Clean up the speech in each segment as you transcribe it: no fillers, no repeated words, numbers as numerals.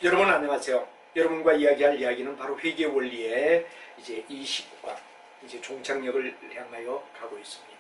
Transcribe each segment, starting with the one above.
여러분 안녕하세요. 여러분과 이야기할 이야기는 바로 회계 원리의 이제 20과 이제 종착역을 향하여 가고 있습니다.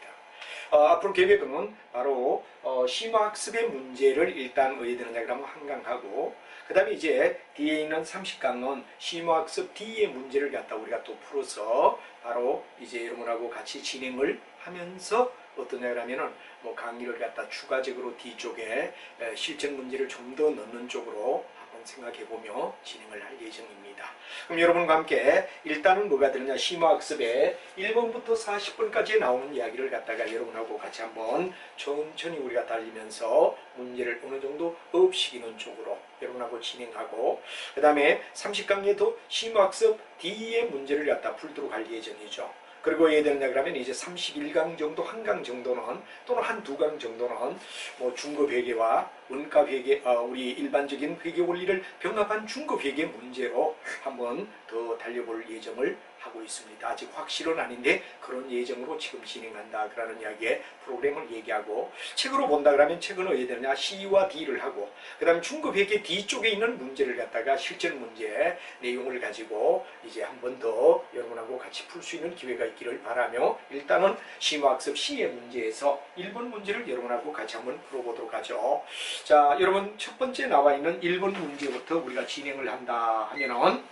앞으로 계획은 바로 심화학습의 문제를 일단 어디에 되느냐 그러면 한강하고, 그 다음에 이제 뒤에 있는 30강은 심화학습 D의 문제를 갖다 우리가 또 풀어서 바로 이제 여러분하고 같이 진행을 하면서 어떠냐 그러면은 뭐 강의를 갖다 추가적으로 뒤쪽에 실전 문제를 좀 더 넣는 쪽으로 한번 생각해보며 진행을 할 예정입니다. 그럼 여러분과 함께 일단은 뭐가 되느냐, 심화학습에 1번부터 40번까지 나오는 이야기를 갖다가 여러분하고 같이 한번 천천히 우리가 달리면서 문제를 어느 정도 엎시키는 쪽으로 여러분하고 진행하고, 그 다음에 30강에도 심화학습 D의 문제를 갖다 풀도록 할 예정이죠. 그리고 예를 들냐 그러면 이제 31강 정도, 한 강 정도는 또는 한 두 강 정도는 뭐 중급 회계와 원가 회계, 우리 일반적인 회계 원리를 병합한 중급 회계 문제로 한번 더 달려볼 예정을 하고 있습니다. 아직 확실은 아닌데 그런 예정으로 지금 진행한다 그러는 이야기의 프로그램을 얘기하고, 책으로 본다 그러면 책은 어디에 되느냐, C와 D를 하고, 그 다음 중급 회계 D 쪽에 있는 문제를 갖다가 실전 문제 내용을 가지고 이제 한 번 더 여러분하고 같이 풀 수 있는 기회가 있기를 바라며, 일단은 심화학습 C의 문제에서 1번 문제를 여러분하고 같이 한번 풀어보도록 하죠. 자, 여러분 첫 번째 나와 있는 1번 문제부터 우리가 진행을 한다 하면은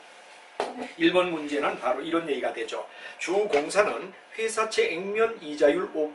1번 문제는 바로 이런 얘기가 되죠. 주 공사는 회사채 액면 이자율 5%,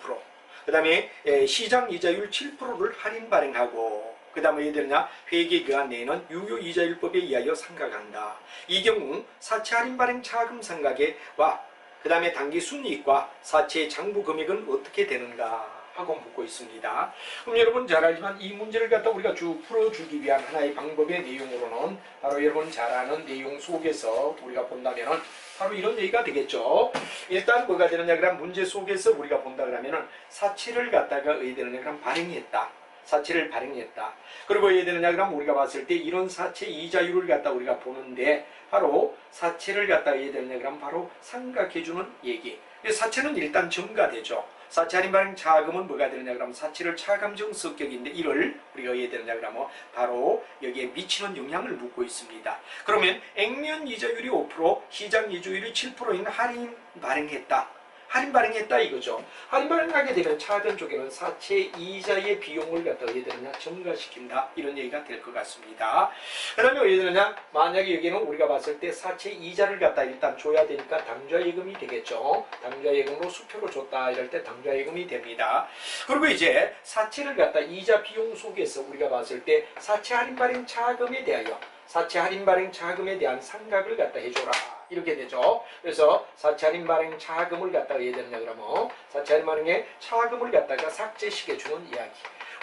그 다음에 시장 이자율 7%를 할인 발행하고, 그 다음에 예를 들냐, 회계기간 내에는 유효이자율법에 의하여 상각한다. 이 경우 사채 할인 발행 차금 상각에와 그 다음에 단기 순이익과 사채의 장부 금액은 어떻게 되는가 하고 묻고 있습니다. 그럼 여러분 잘 알지만 이 문제를 갖다 우리가 쭉 풀어주기 위한 하나의 방법의 내용으로는 바로 여러분 잘 아는 내용 속에서 우리가 본다면은 바로 이런 얘기가 되겠죠. 일단 뭐가 되느냐 그러면 문제 속에서 우리가 본다 그러면은 사채를 갖다가 어디 되느냐 그러면 발행했다. 사채를 발행했다. 그리고 어디 되느냐 그러면 우리가 봤을 때 이런 사채 이자율을 갖다 우리가 보는데 바로 사채를 갖다 어디 되느냐 그러면 바로 상각해주는 얘기. 사채는 일단 증가되죠. 사채 할인 발행 차금은 뭐가 되느냐 그러면 사채를 차감정 성격인데 이를 우리가 어디에 되느냐 그러면 바로 여기에 미치는 영향을 묻고 있습니다. 그러면 액면 이자율이 5%, 시장 이자율이 7%인 할인 발행했다. 할인 발행했다 이거죠. 할인 발행하게 되면 차변 쪽에는 사채 이자의 비용을 갖다 어디에 되느냐 증가시킨다, 이런 얘기가 될 것 같습니다. 그 다음에 어디에 되느냐, 만약에 여기는 우리가 봤을 때 사채 이자를 갖다 일단 줘야 되니까 당좌예금이 되겠죠. 당좌예금으로 수표로 줬다 이럴 때 당좌예금이 됩니다. 그리고 이제 사채를 갖다 이자 비용 속에서 우리가 봤을 때 사채 할인 발행 차금에 대하여 사채 할인 발행 차금에 대한 상각을 갖다 해줘라, 이렇게 되죠. 그래서 사채 할인 발행 차금을 갖다가 해야 되느냐 그러면 사채 할인 발행의 차금을 갖다가 삭제시켜주는 이야기.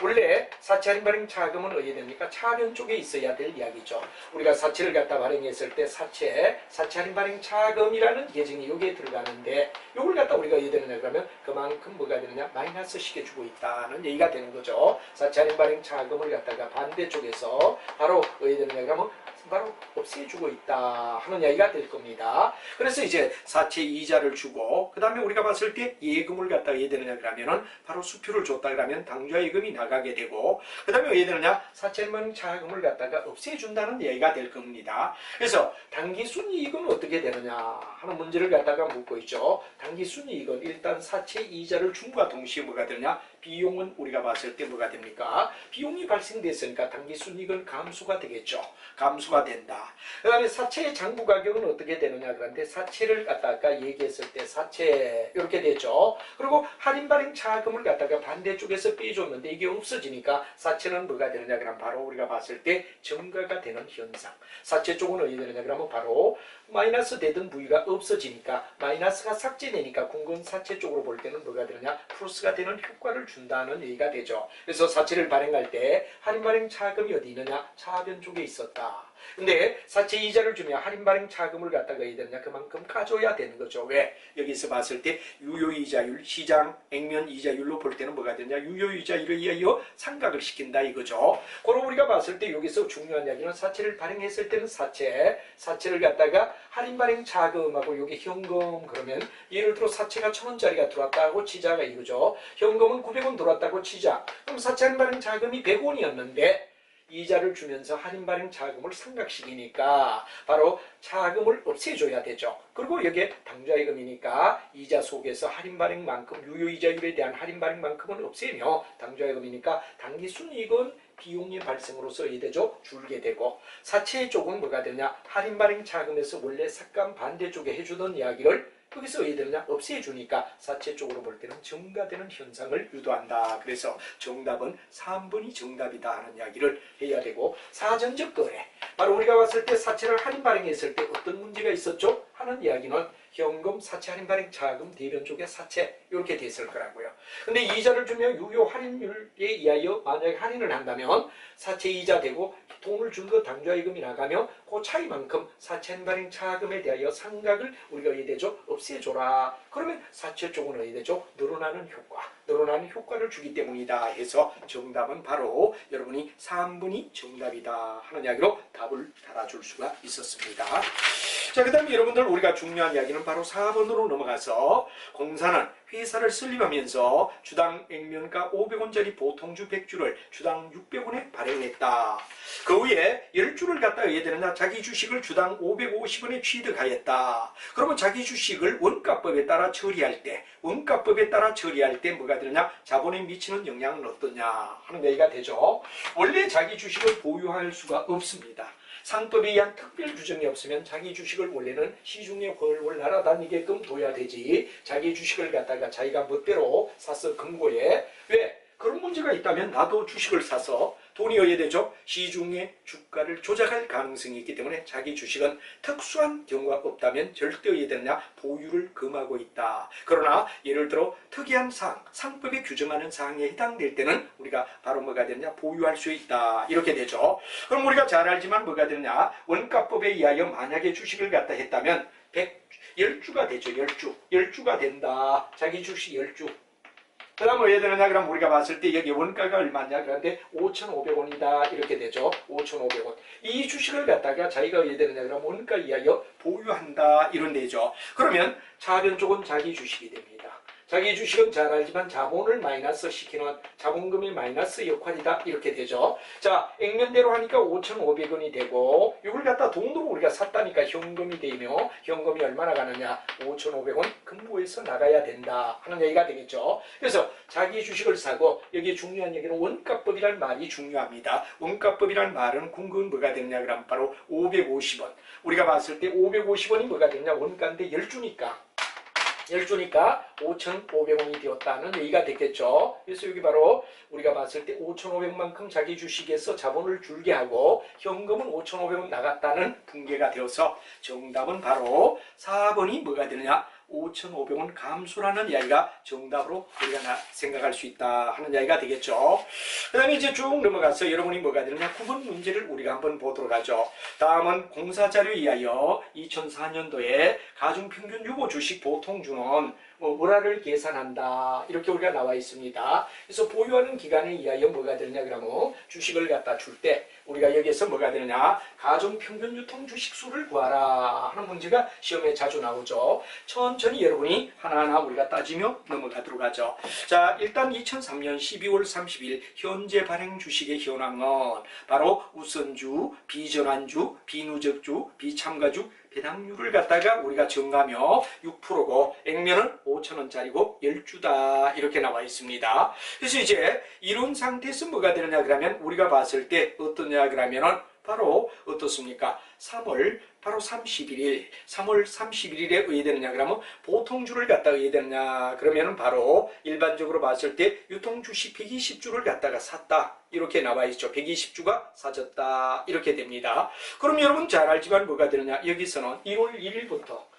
원래 사채 할인 발행 차금은 어디에 됩니까? 차변 쪽에 있어야 될 이야기죠. 우리가 사채를 갖다 발행했을 때 사채 할인 발행 차금이라는 계정이 여기에 들어가는데, 요걸 갖다 우리가 어디에 되느냐 그러면 그만큼 뭐가 되느냐, 마이너스 시켜주고 있다는 얘기가 되는 거죠. 사채 할인 발행 차금을 갖다가 반대쪽에서 바로 어디에 되느냐 그러면 바로 없애주고 있다 하는 이야기가 될 겁니다. 그래서 이제 사채 이자를 주고, 그 다음에 우리가 봤을 때 예금을 갖다가 해야 되느냐 그러면은 바로 수표를 줬다 그러면 당좌예금이 나가게 되고, 그 다음에 왜 되느냐, 사채 할인 차금을 갖다가 없애준다는 얘기가 될 겁니다. 그래서 단기 순이익은 어떻게 되느냐 하는 문제를 갖다가 묻고 있죠. 단기 순이익은 일단 사채 이자를 줌과 동시에 뭐가 되느냐, 비용은 우리가 봤을 때 뭐가 됩니까? 비용이 발생됐으니까 단기 순이익은 감소가 되겠죠. 감소가 된다. 그 다음에 사채의 장부 가격은 어떻게 되느냐 그런데 사채를 갖다가 얘기했을 때 사채 이렇게 되죠. 그리고 할인 발행 차금을 갖다가 반대쪽에서 빼줬는데 이게 없어지니까 사채는 뭐가 되느냐 그러면 바로 우리가 봤을 때 증가가 되는 현상. 사채 쪽은 어디 되느냐 그러면 바로 마이너스 되던 부위가 없어지니까 마이너스가 삭제되니까 궁금 사채 쪽으로 볼 때는 뭐가 되느냐, 플러스가 되는 효과를 준다는 얘기가 되죠. 그래서 사채를 발행할 때 할인 발행 차금이 어디 있느냐, 차변 쪽에 있었다. 근데 사채 이자를 주면 할인 발행 차금을 갖다가 해야 되느냐, 그만큼 가져야 되는 거죠. 왜? 여기서 봤을 때 유효이자율, 시장 액면 이자율로 볼 때는 뭐가 되느냐, 유효이자율에 의하여 상각을 시킨다 이거죠. 그럼 우리가 봤을 때 여기서 중요한 이야기는 사채를 발행했을 때는 사채를 갖다가 할인 발행 차금하고 여기 현금, 그러면 예를 들어 사채가 1,000원짜리가 들어왔다고 치자가 이거죠. 현금은 900원 들어왔다고 치자. 그럼 사채 할인 발행 차금이 100원이었는데 이자를 주면서 할인 발행 차금을 상각시키니까 바로 차금을 없애줘야 되죠. 그리고 여기에 당좌예금이니까 이자 속에서 할인 발행만큼 유효이자율에 대한 할인 발행만큼은 없애며 당좌예금이니까 당기순이익은 비용의 발생으로서 이되죠 줄게 되고 사채 쪽은 뭐가 되냐 할인 발행 차금에서 원래 삭감 반대쪽에 해주던 이야기를 여기서 왜 되느냐 없애주니까 사채 쪽으로 볼 때는 증가되는 현상을 유도한다. 그래서 정답은 3번이 정답이다 하는 이야기를 해야 되고 사전적 거래 바로 우리가 봤을 때 사채를 할인 발행했을 때 어떤 문제가 있었죠 하는 이야기는 현금, 사채 할인 발행 차금, 대변 쪽에 사채 이렇게 됐을 거라고요. 근데 이자를 주면 유효 할인율에 의하여 만약에 할인을 한다면 사채 이자 되고 돈을 준 거 당좌예금이 나가면 그 차이만큼 사채 할인 발행 차금에 대하여 상각을 우리가 어디 되죠? 없애줘라. 그러면 사채 쪽은 어디 되죠? 늘어나는 효과를 주기 때문이다 해서 정답은 바로 여러분이 3번이 정답이다 하는 이야기로 답을 달아줄 수가 있었습니다. 자, 그 다음에 여러분들 우리가 중요한 이야기는 바로 4번으로 넘어가서 공사는 회사를 설립하면서 주당 액면가 500원짜리 보통주 100주를 주당 600원에 발행했다. 그 후에 10주를 갖다 해야 되느냐 자기 주식을 주당 550원에 취득하였다. 그러면 자기 주식을 원가법에 따라 처리할 때 뭐가 되느냐 자본에 미치는 영향은 어떠냐 하는 얘기가 되죠. 원래 자기 주식을 보유할 수가 없습니다. 상법에 의한 특별 규정이 없으면 자기 주식을 원래는 시중에 훨훨 날아다니게끔 둬야 되지 자기 주식을 갖다가 자기가 멋대로 사서 금고에 왜? 그런 문제가 있다면 나도 주식을 사서 돈이 어야 되죠? 시중의 주가를 조작할 가능성이 있기 때문에 자기 주식은 특수한 경우가 없다면 절대 어야 되느냐? 보유를 금하고 있다. 그러나 예를 들어 특이한 사항, 상법에 규정하는 사항에 해당될 때는 우리가 바로 뭐가 되느냐? 보유할 수 있다. 이렇게 되죠. 그럼 우리가 잘 알지만 뭐가 되느냐? 원가법에 의하여 만약에 주식을 갖다 했다면 10주가 되죠. 10주가 된다. 자기 주식 10주. 그 다음 왜 되느냐 그럼 우리가 봤을 때 여기 원가가 얼마냐 그런데 5,500원이다 이렇게 되죠. 5,500원 이 주식을 갖다가 자기가 왜 되느냐 그럼 원가 이하여 보유한다 이런 데죠. 그러면 차변 쪽은 자기 주식이 됩니다. 자기 주식은 잘 알지만 자본을 마이너스 시키는 자본금의 마이너스 역할이다 이렇게 되죠. 자 액면대로 하니까 5,500원이 되고 이걸 갖다 돈으로 우리가 샀다니까 현금이 되며 현금이 얼마나 가느냐 5,500원 금고에서 나가야 된다 하는 얘기가 되겠죠. 그래서 자기 주식을 사고 여기 중요한 얘기는 원가법이라는 말이 중요합니다. 원가법이라는 말은 궁극은 뭐가 되느냐 그러면 바로 550원 우리가 봤을 때 550원이 뭐가 되느냐 원가인데 10주니까 5,500원이 되었다는 얘기가 됐겠죠. 그래서 여기 바로 우리가 봤을 때 5,500만큼 자기 주식에서 자본을 줄게 하고 현금은 5,500원 나갔다는 붕괴가 되어서 정답은 바로 4번이 뭐가 되느냐 5,500원 감소라는 이야기가 정답으로 우리가 생각할 수 있다 하는 이야기가 되겠죠. 그 다음에 이제 쭉 넘어가서 여러분이 뭐가 되느냐 9번 문제를 우리가 한번 보도록 하죠. 다음은 공사자료에 의하여 2004년도에 가중평균 유보 주식 보통주는 뭐라를 계산한다 이렇게 우리가 나와 있습니다. 그래서 보유하는 기간에 의하여 뭐가 되느냐 그러면 주식을 갖다 줄 때 우리가 여기에서 뭐가 되느냐 가중평균 유통 주식수를 구하라 하는 문제가 시험에 자주 나오죠. 천천히 여러분이 하나하나 우리가 따지며 넘어가도록 하죠. 자 일단 2003년 12월 30일 현재 발행 주식의 현황은 바로 우선주, 비전환주, 비누적주, 비참가주 배당률을 갖다가 우리가 정하며 6%고 액면은 5,000원짜리고 10주다 이렇게 나와 있습니다. 그래서 이제 이런 상태에서 뭐가 되느냐 그러면 우리가 봤을 때 어떠냐 그러면은 바로 어떻습니까? 3월 31일에 의해되느냐 그러면 보통주를 갖다가 의해되느냐 그러면은 바로 일반적으로 봤을 때 유통주식 120주를 갖다가 샀다 이렇게 나와 있죠. 120주가 사졌다 이렇게 됩니다. 그럼 여러분 잘 알지만 뭐가 되느냐 여기서는 1월 1일부터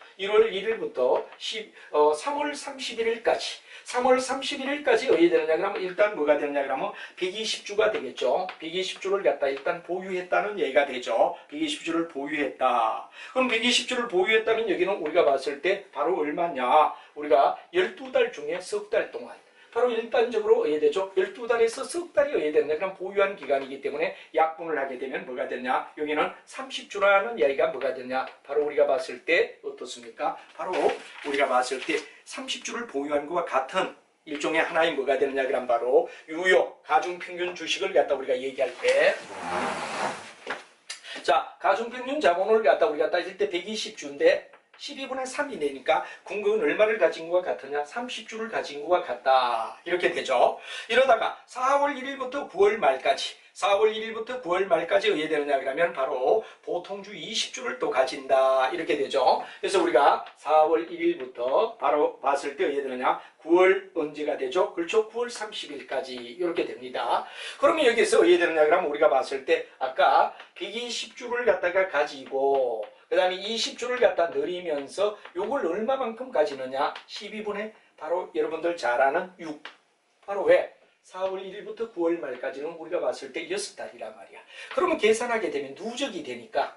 3월 31일까지 어디 되느냐 그러면 일단 뭐가 되느냐 그러면 120주가 되겠죠. 120주를 갖다 일단 보유했다는 얘기가 되죠. 120주를 보유했다. 그럼 120주를 보유했다면 여기는 우리가 봤을 때 바로 얼마냐 우리가 12달 중에 석 달 동안 바로 일반적으로 어야 되죠. 12달에서 석 달이 어야 되느냐 그럼 보유한 기간이기 때문에 약분을 하게 되면 뭐가 되냐 여기는 30주라는 이야기가 뭐가 되냐 바로 우리가 봤을 때 어떻습니까? 바로 우리가 봤을 때 30주를 보유한 것과 같은 일종의 하나의 뭐가 되느냐 그럼 바로 유효 가중평균 주식을 갖다 우리가 얘기할 때, 자 가중평균 자본을 갖다 우리가 따질 때 120주인데 12분의 3이 되니까 궁극은 얼마를 가진 것과 같으냐? 30주를 가진 것과 같다. 이렇게 되죠. 이러다가 4월 1일부터 9월 말까지 4월 1일부터 9월 말까지 어떻게 되느냐 그러면 바로 보통주 20주를 또 가진다. 이렇게 되죠. 그래서 우리가 4월 1일부터 바로 봤을 때 어떻게 되느냐? 9월 언제가 되죠? 그렇죠. 9월 30일까지 이렇게 됩니다. 그러면 여기서 어떻게 되느냐 그러면 우리가 봤을 때 아까 120주를 갖다가 가지고 그 다음에 20주를 갖다 늘리면서 요걸 얼마만큼 가지느냐? 12분의 바로 여러분들 잘 아는 6. 바로 왜? 4월 1일부터 9월 말까지는 우리가 봤을 때 6달이란 말이야. 그러면 계산하게 되면 누적이 되니까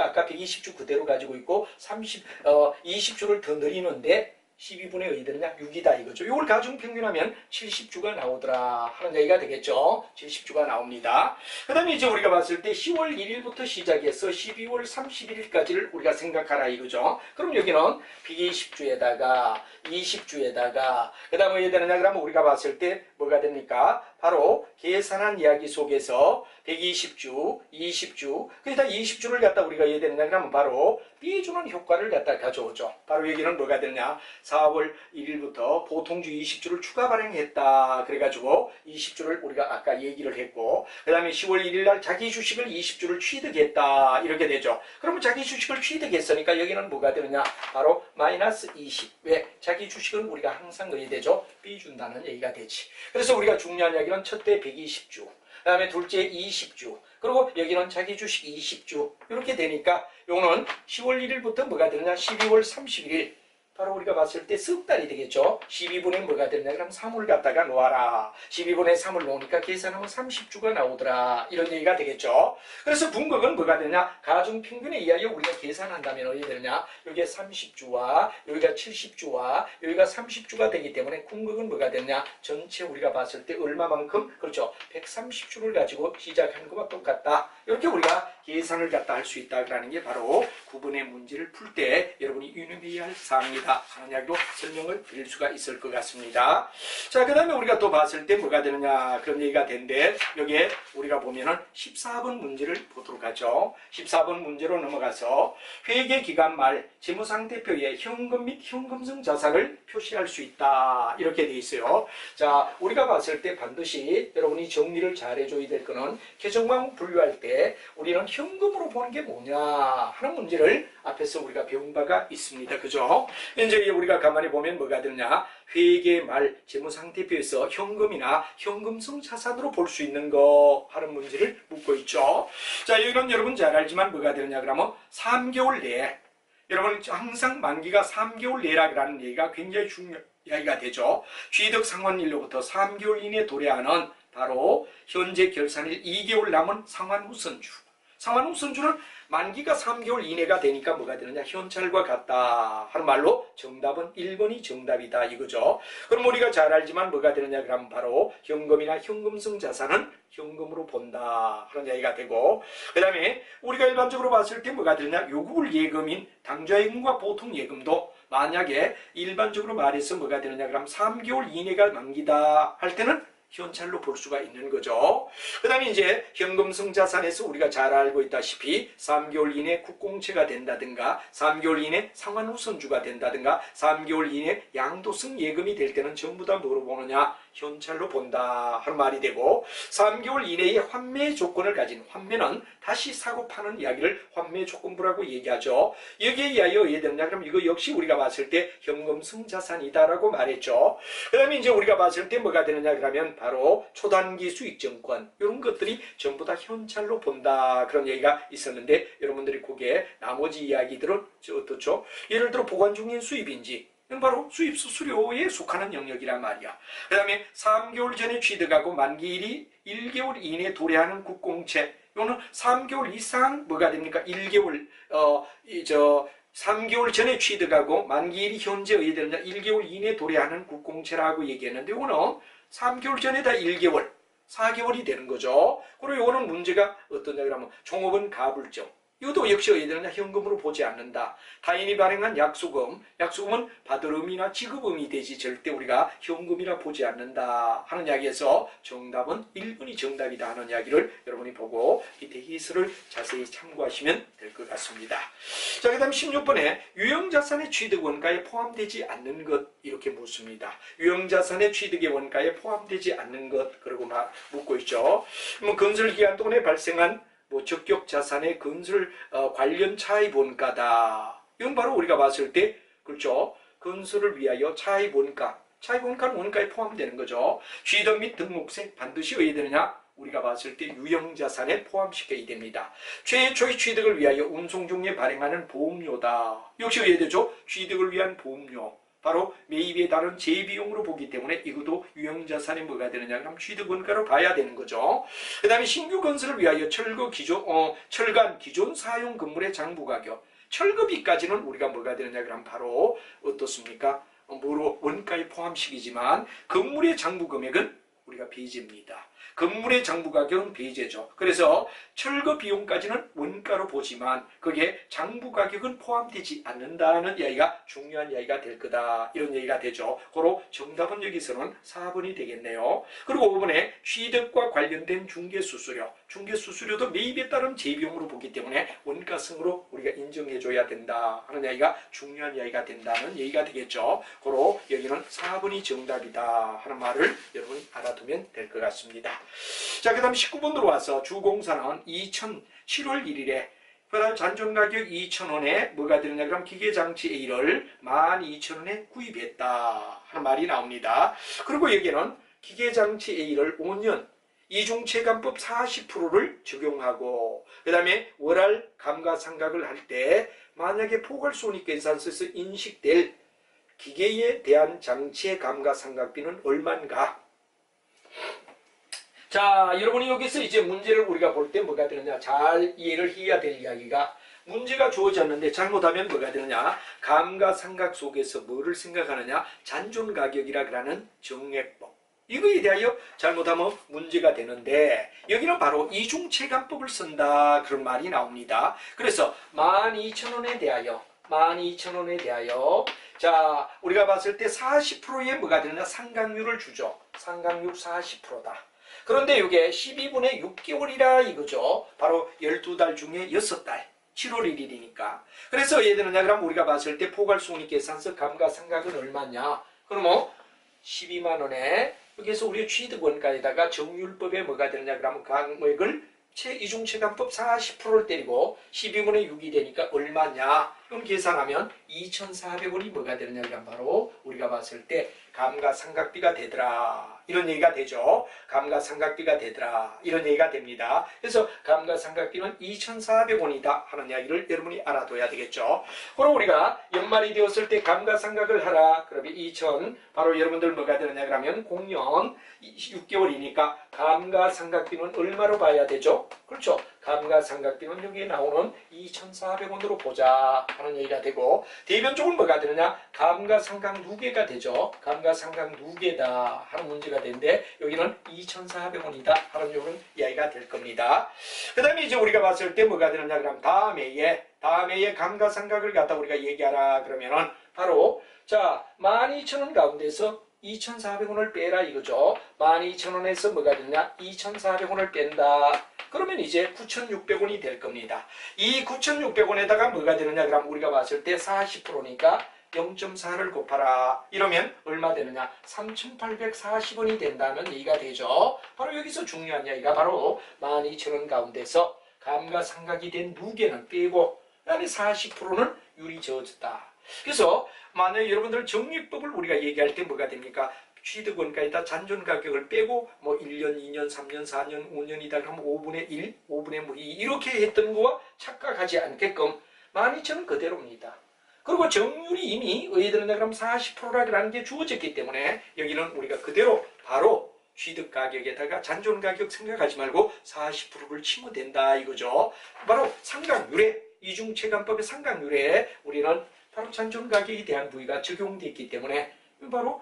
아까 120주 그대로 가지고 있고 20주를 더 늘리는데 12분의 어디 되느냐? 6이다 이거죠. 이걸 가중평균하면 70주가 나오더라 하는 얘기가 되겠죠. 70주가 나옵니다. 그 다음에 이제 우리가 봤을 때 10월 1일부터 시작해서 12월 31일까지를 우리가 생각하라 이거죠. 그럼 여기는 120주에다가 20주에다가 그 다음에 어디 되느냐 그러면 우리가 봤을 때 뭐가 됩니까? 바로 계산한 이야기 속에서 120주, 20주, 그러니까 20주를 갖다 우리가 해야 되느냐 그러면 바로 삐주는 효과를 갖다 가져오죠. 바로 여기는 뭐가 되느냐? 4월 1일부터 보통주 20주를 추가 발행했다. 그래가지고 20주를 우리가 아까 얘기를 했고, 그 다음에 10월 1일 날 자기 주식을 20주를 취득했다. 이렇게 되죠. 그러면 자기 주식을 취득했으니까 여기는 뭐가 되느냐? 바로 마이너스 20. 왜? 자기 주식은 우리가 항상 넣어야 되죠. 삐준다는 얘기가 되지. 그래서 우리가 중요한 이야기는 첫째 120주. 그 다음에 둘째 20주, 그리고 여기는 자기 주식 20주 이렇게 되니까 요거는 10월 1일부터 뭐가 되느냐? 12월 31일 바로 우리가 봤을 때 석 달이 되겠죠. 12분의 뭐가 되느냐? 그럼 3을 갖다가 놓아라. 12분의 3을 놓으니까 계산하면 30주가 나오더라. 이런 얘기가 되겠죠. 그래서 분극은 뭐가 되냐? 가중평균에 의하여 우리가 계산한다면 어떻게 되느냐? 여기가 30주와 여기가 70주와 여기가 30주가 되기 때문에 궁극은 뭐가 되느냐? 전체 우리가 봤을 때 얼마만큼? 그렇죠. 130주를 가지고 시작하는 것과 똑같다. 이렇게 우리가 계산을 갖다 할 수 있다라는 게 바로 구분의 문제를 풀 때 여러분이 유념해야 할 사항이다 하는 이야기로 설명을 드릴 수가 있을 것 같습니다. 자, 그 다음에 우리가 또 봤을 때 뭐가 되느냐 그런 얘기가 되는데 여기에 우리가 보면은 14번 문제를 보도록 하죠. 14번 문제로 넘어가서 회계기간 말 재무상태표에 현금 및 현금성 자산을 표시할 수 있다 이렇게 돼 있어요. 자, 우리가 봤을 때 반드시 여러분이 정리를 잘 해줘야 될 거는 계정망 분류할 때 우리는 현금으로 보는 게 뭐냐 하는 문제를 앞에서 우리가 배운 바가 있습니다. 그죠? 이제 우리가 가만히 보면 뭐가 되느냐? 회계 말 재무상태표에서 현금이나 현금성 자산으로 볼 수 있는 거 하는 문제를 묻고 있죠. 자, 이건 여러분 잘 알지만 뭐가 되느냐 그러면 3개월 내에 여러분 항상 만기가 3개월 내라는 얘기가 굉장히 중요한 이야기가 되죠. 취득 상환일로부터 3개월 이내에 도래하는 바로 현재 결산일 2개월 남은 상환우선주. 상환우선주는 만기가 3개월 이내가 되니까 뭐가 되느냐? 현찰과 같다 하는 말로 정답은 1번이 정답이다 이거죠. 그럼 우리가 잘 알지만 뭐가 되느냐 그러면 바로 현금이나 현금성 자산은 현금으로 본다 하는 이야기가 되고, 그 다음에 우리가 일반적으로 봤을 때 뭐가 되느냐? 요구불 예금인 당좌예금과 보통예금도 만약에 일반적으로 말해서 뭐가 되느냐 그러면 3개월 이내가 만기다 할 때는 현찰로 볼 수가 있는 거죠. 그 다음에 이제 현금성 자산에서 우리가 잘 알고 있다시피 3개월 이내 국공채가 된다든가 3개월 이내 상환우선주가 된다든가 3개월 이내 양도성 예금이 될 때는 전부 다 뭐로 보느냐? 현찰로 본다 하는 말이 되고, 3개월 이내에 환매 조건을 가진, 환매는 다시 사고 파는 이야기를 환매 조건부라고 얘기하죠. 여기에 의하여 어떻게 되느냐 그럼 이거 역시 우리가 봤을 때 현금성 자산이다라고 말했죠. 그 다음에 이제 우리가 봤을 때 뭐가 되느냐 그러면 바로 초단기 수익증권 이런 것들이 전부 다 현찰로 본다 그런 얘기가 있었는데, 여러분들이 그게 나머지 이야기들은 어떻죠? 예를 들어 보관 중인 수입인지 바로 수입 수수료에 속하는 영역이란 말이야. 그 다음에 3개월 전에 취득하고 만기일이 1개월 이내에 도래하는 국공채, 이거는 3개월 이상 뭐가 됩니까? 1개월 3개월 전에 취득하고 만기일이 현재 어떻게 되느냐? 1개월 이내에 도래하는 국공채라고 얘기했는데, 이거는 3개월 전에다 1개월, 4개월이 되는 거죠. 그리고 이거는 문제가 어떠냐 그러면 종업원 가불점. 이것도 역시 어디 되느냐? 현금으로 보지 않는다. 타인이 발행한 약수금은 받을음이나 지급음이 되지 절대 우리가 현금이라 보지 않는다 하는 이야기에서 정답은 1번이 정답이다 하는 이야기를 여러분이 보고 이 대기서를 자세히 참고하시면 될 것 같습니다. 자, 그 다음 16번에 유형자산의 취득 원가에 포함되지 않는 것 이렇게 묻습니다. 유형자산의 취득의 원가에 포함되지 않는 것 그러고 묻고 있죠. 건설 기간 동안에 발생한 적격 자산의 건설 관련 차입 원가다. 이건 바로 우리가 봤을 때 그렇죠. 건설을 위하여 차입 원가는 원가에 포함되는 거죠. 취득 및 등록세 반드시 어디 되느냐? 우리가 봤을 때 유형자산에 포함시켜야 됩니다. 최초의 취득을 위하여 운송 중에 발행하는 보험료다. 역시 어디 되죠? 취득을 위한 보험료. 바로 매입에 따른 재비용으로 보기 때문에 이것도 유형자산이 뭐가 되느냐 그럼 취득원가로 봐야 되는 거죠. 그 다음에 신규 건설을 위하여 철간 기존 사용 건물의 장부가격 철거비까지는 우리가 뭐가 되느냐 그럼 바로 어떻습니까? 뭐로 원가에 포함시키지만 건물의 장부금액은 우리가 배제입니다. 건물의 장부가격은 배제죠. 그래서 철거 비용까지는 원가로 보지만 그게 장부가격은 포함되지 않는다는 이야기가 중요한 이야기가 될 거다. 이런 얘기가 되죠. 고로 정답은 여기서는 4번이 되겠네요. 그리고 5번에 취득과 관련된 중개수수료. 중개수수료도 매입에 따른 재비용으로 보기 때문에 원가성으로 우리가 인정해줘야 된다 하는 이야기가 중요한 이야기가 된다는 얘기가 되겠죠. 고로 여기는 4번이 정답이다 하는 말을 여러분이 알아두면 될 것 같습니다. 자, 그 다음 19번 들어와서 주공사는 7월 1일에 그다음 잔존가격 2,000원에 뭐가 되느냐 그럼 기계장치 A를 12,000원에 구입했다 하는 말이 나옵니다. 그리고 여기는 기계장치 A를 5년 이중체감법 40%를 적용하고 그 다음에 월할 감가상각을 할 때 만약에 포괄손익계산서에서 인식될 기계에 대한 장치의 감가상각비는 얼마인가? 자, 여러분이 여기서 이제 문제를 우리가 볼 때 뭐가 되느냐 잘 이해를 해야 될 이야기가 문제가 주어졌는데 잘못하면 뭐가 되느냐 감가상각 속에서 뭐를 생각하느냐 잔존가격이라 그러는 정액법 이거에 대하여 잘못하면 문제가 되는데 여기는 바로 이중체감법을 쓴다 그런 말이 나옵니다. 그래서 12,000원에 대하여 자 우리가 봤을 때 40%의 뭐가 되느냐 상각률을 주죠. 상각률 40%다. 그런데 이게 12분의 6개월이라 이거죠. 바로 12달 중에 6달. 7월 1일이니까. 그래서 어떻게 되느냐 그럼 우리가 봤을 때 포괄손익계산서 감가상각은 얼마냐? 그러면 12만 원에 여기서 우리 취득원가에다가 정률법에 뭐가 되느냐 그러면 강액을 이중체감법 40%를 때리고 12분의 6이 되니까 얼마냐? 그럼 계산하면 2,400원이 뭐가 되느냐 그러면 바로 우리가 봤을 때 감가상각비가 되더라. 이런 얘기가 되죠. 감가상각비가 되더라. 이런 얘기가 됩니다. 그래서 감가상각비는 2,400원이다 하는 이야기를 여러분이 알아둬야 되겠죠. 그럼 우리가 연말이 되었을 때 감가상각을 하라. 그러면 2,000 바로 여러분들 뭐가 되느냐 그러면 공연 6개월이니까 감가상각비는 얼마로 봐야 되죠? 그렇죠. 감가상각비는 여기에 나오는 2,400원으로 보자 하는 얘기가 되고 대변적으로 뭐가 되느냐 감가상각 누계가 되죠. 감가상각 누계다 하는 문제가 되는데 여기는 2,400원이다 하는 이런 이야기가 될 겁니다. 그 다음에 이제 우리가 봤을 때 뭐가 되느냐 그럼 다음 해에 감가상각을 갖다 우리가 얘기하라 그러면은 바로 자 12,000원 가운데서 2,400원을 빼라 이거죠. 12,000원에서 뭐가 되느냐 2,400원을 뺀다. 그러면 이제 9,600원이 될 겁니다. 이 9,600원에다가 뭐가 되느냐 그럼 우리가 봤을 때 40%니까 0.4를 곱하라. 이러면 얼마 되느냐 3,840원이 된다는 얘기가 되죠. 바로 여기서 중요한 이야기가 바로 12,000원 가운데서 감가상각이 된 누계는 빼고 그 다음에 40%는 유리 저어졌다. 그래서 만약에 여러분들 정액법을 우리가 얘기할 때 뭐가 됩니까? 취득원가에다 잔존가격을 빼고 뭐 1년, 2년, 3년, 4년, 5년이다 그러면 5분의 1, 5분의 뭐 2 이렇게 했던 거와 착각하지 않게끔 12,000원 그대로입니다. 그리고 정률이 이미 어디에 들었냐 그럼 40%라는 게 주어졌기 때문에 여기는 우리가 그대로 바로 취득가격에다가 잔존가격 생각하지 말고 40%를 치면 된다 이거죠. 바로 상각률에 이중체감법의 상각률에 우리는 바로 잔존가격에 대한 부위가 적용되어 있기 때문에 바로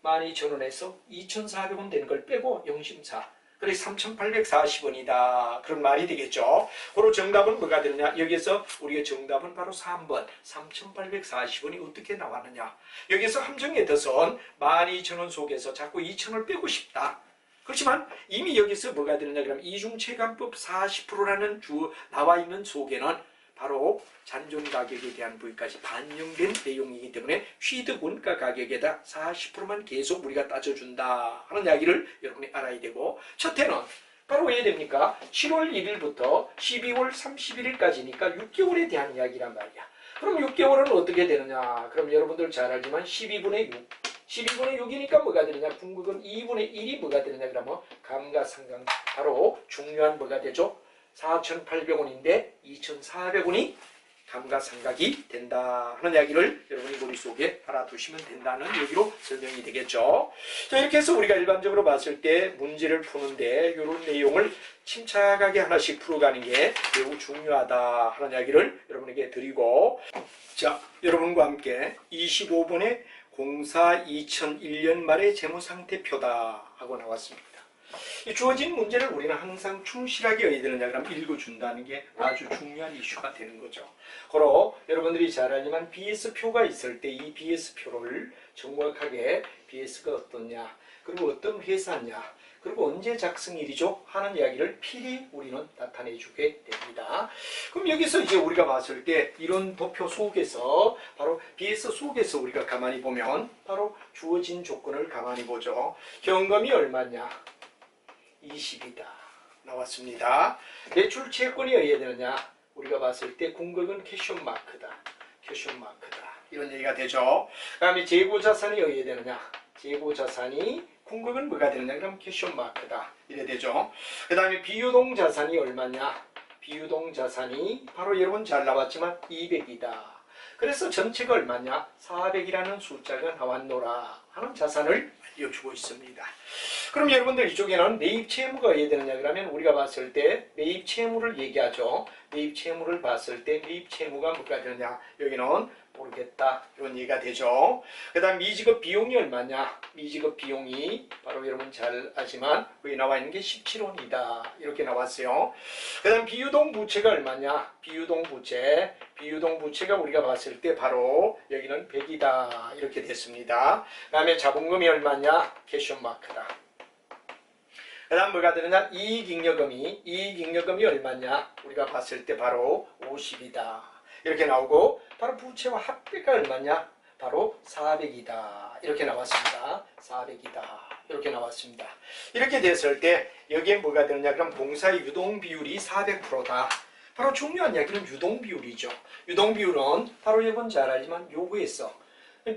12,000원에서 2,400원 되는 걸 빼고 0.4 그래 3,840원이다. 그런 말이 되겠죠. 그리고 정답은 뭐가 되느냐? 여기서 우리가 정답은 바로 3번 3,840원이 어떻게 나왔느냐? 여기서 함정에 더선 12,000원 속에서 자꾸 2,000원을 빼고 싶다. 그렇지만 이미 여기서 뭐가 되느냐? 그러면 이중체감법 40%라는 나와 있는 속에는 바로 잔존 가격에 대한 부위까지 반영된 내용이기 때문에 취득 원가 가격에다 40%만 계속 우리가 따져준다 하는 이야기를 여러분이 알아야 되고, 첫 해는 바로 왜 됩니까? 7월 1일부터 12월 31일까지니까 6개월에 대한 이야기란 말이야. 그럼 6개월은 어떻게 되느냐? 그럼 여러분들 잘 알지만 12분의 6. 12분의 6이니까 뭐가 되느냐? 궁극은 2분의 1이 뭐가 되느냐? 그러면 감가상각 바로 중요한 뭐가 되죠? 4,800원인데 2,400원이 감가상각이 된다 하는 이야기를 여러분이 머릿속에 알아두시면 된다는 얘기로 설명이 되겠죠. 자, 이렇게 해서 우리가 일반적으로 봤을 때 문제를 푸는데 이런 내용을 침착하게 하나씩 풀어가는 게 매우 중요하다 하는 이야기를 여러분에게 드리고, 자, 여러분과 함께 25번의 공사 2001년 말의 재무상태표다 하고 나왔습니다. 이 주어진 문제를 우리는 항상 충실하게 어야 되느냐 그러면 읽어준다는 게 아주 중요한 이슈가 되는 거죠. 그리고 여러분들이 잘 알지만 BS표가 있을 때 이 BS표를 정확하게 BS가 어떠냐, 그리고 어떤 회사냐, 그리고 언제 작성일이죠 하는 이야기를 필히 우리는 나타내 주게 됩니다. 그럼 여기서 이제 우리가 봤을 때 이런 도표 속에서 바로 BS 속에서 우리가 가만히 보면 바로 주어진 조건을 가만히 보죠. 현금이 얼마냐? 20이다 나왔습니다. 대출 채권이 어디에 되느냐? 우리가 봤을 때 궁극은 캐션마크다. 캐션마크다. 이런 얘기가 되죠. 그 다음에 재고자산이 어디에 되느냐? 재고자산이 궁극은 뭐가 되느냐? 그럼 캐션마크다. 이래 되죠. 그 다음에 비유동자산이 얼마냐? 비유동자산이 바로 여러분 잘 나왔지만 200이다. 그래서 전체가 얼마냐? 400이라는 숫자가 나왔노라 하는 자산을 알려주고 있습니다. 그럼 여러분들 이쪽에는 매입 채무가 어디에 되느냐 그러면 우리가 봤을 때 매입 채무를 얘기하죠. 매입 채무를 봤을 때 매입 채무가 뭐가 되느냐? 여기는 모르겠다 이런 얘기가 되죠. 그 다음 미지급 비용이 얼마냐? 미지급 비용이 바로 여러분 잘 아지만 여기 나와 있는 게 17원이다 이렇게 나왔어요. 그 다음 비유동 부채가 얼마냐? 비유동 부채가 우리가 봤을 때 바로 여기는 100이다 이렇게 됐습니다. 그 다음에 자본금이 얼마냐? 캐션마크다. 그 다음 뭐가 되느냐? 이익잉여금이 얼마냐? 우리가 봤을 때 바로 50이다 이렇게 나오고, 바로 부채와 합계가 얼마냐? 바로 400이다 이렇게 나왔습니다. 400이다 이렇게 나왔습니다. 이렇게 됐을 때 여기에 뭐가 되느냐? 그럼 공사의 유동 비율이 400%다. 바로 중요한 이야기는 유동 비율이죠. 유동 비율은 바로 여러분 잘 알지만 요구에서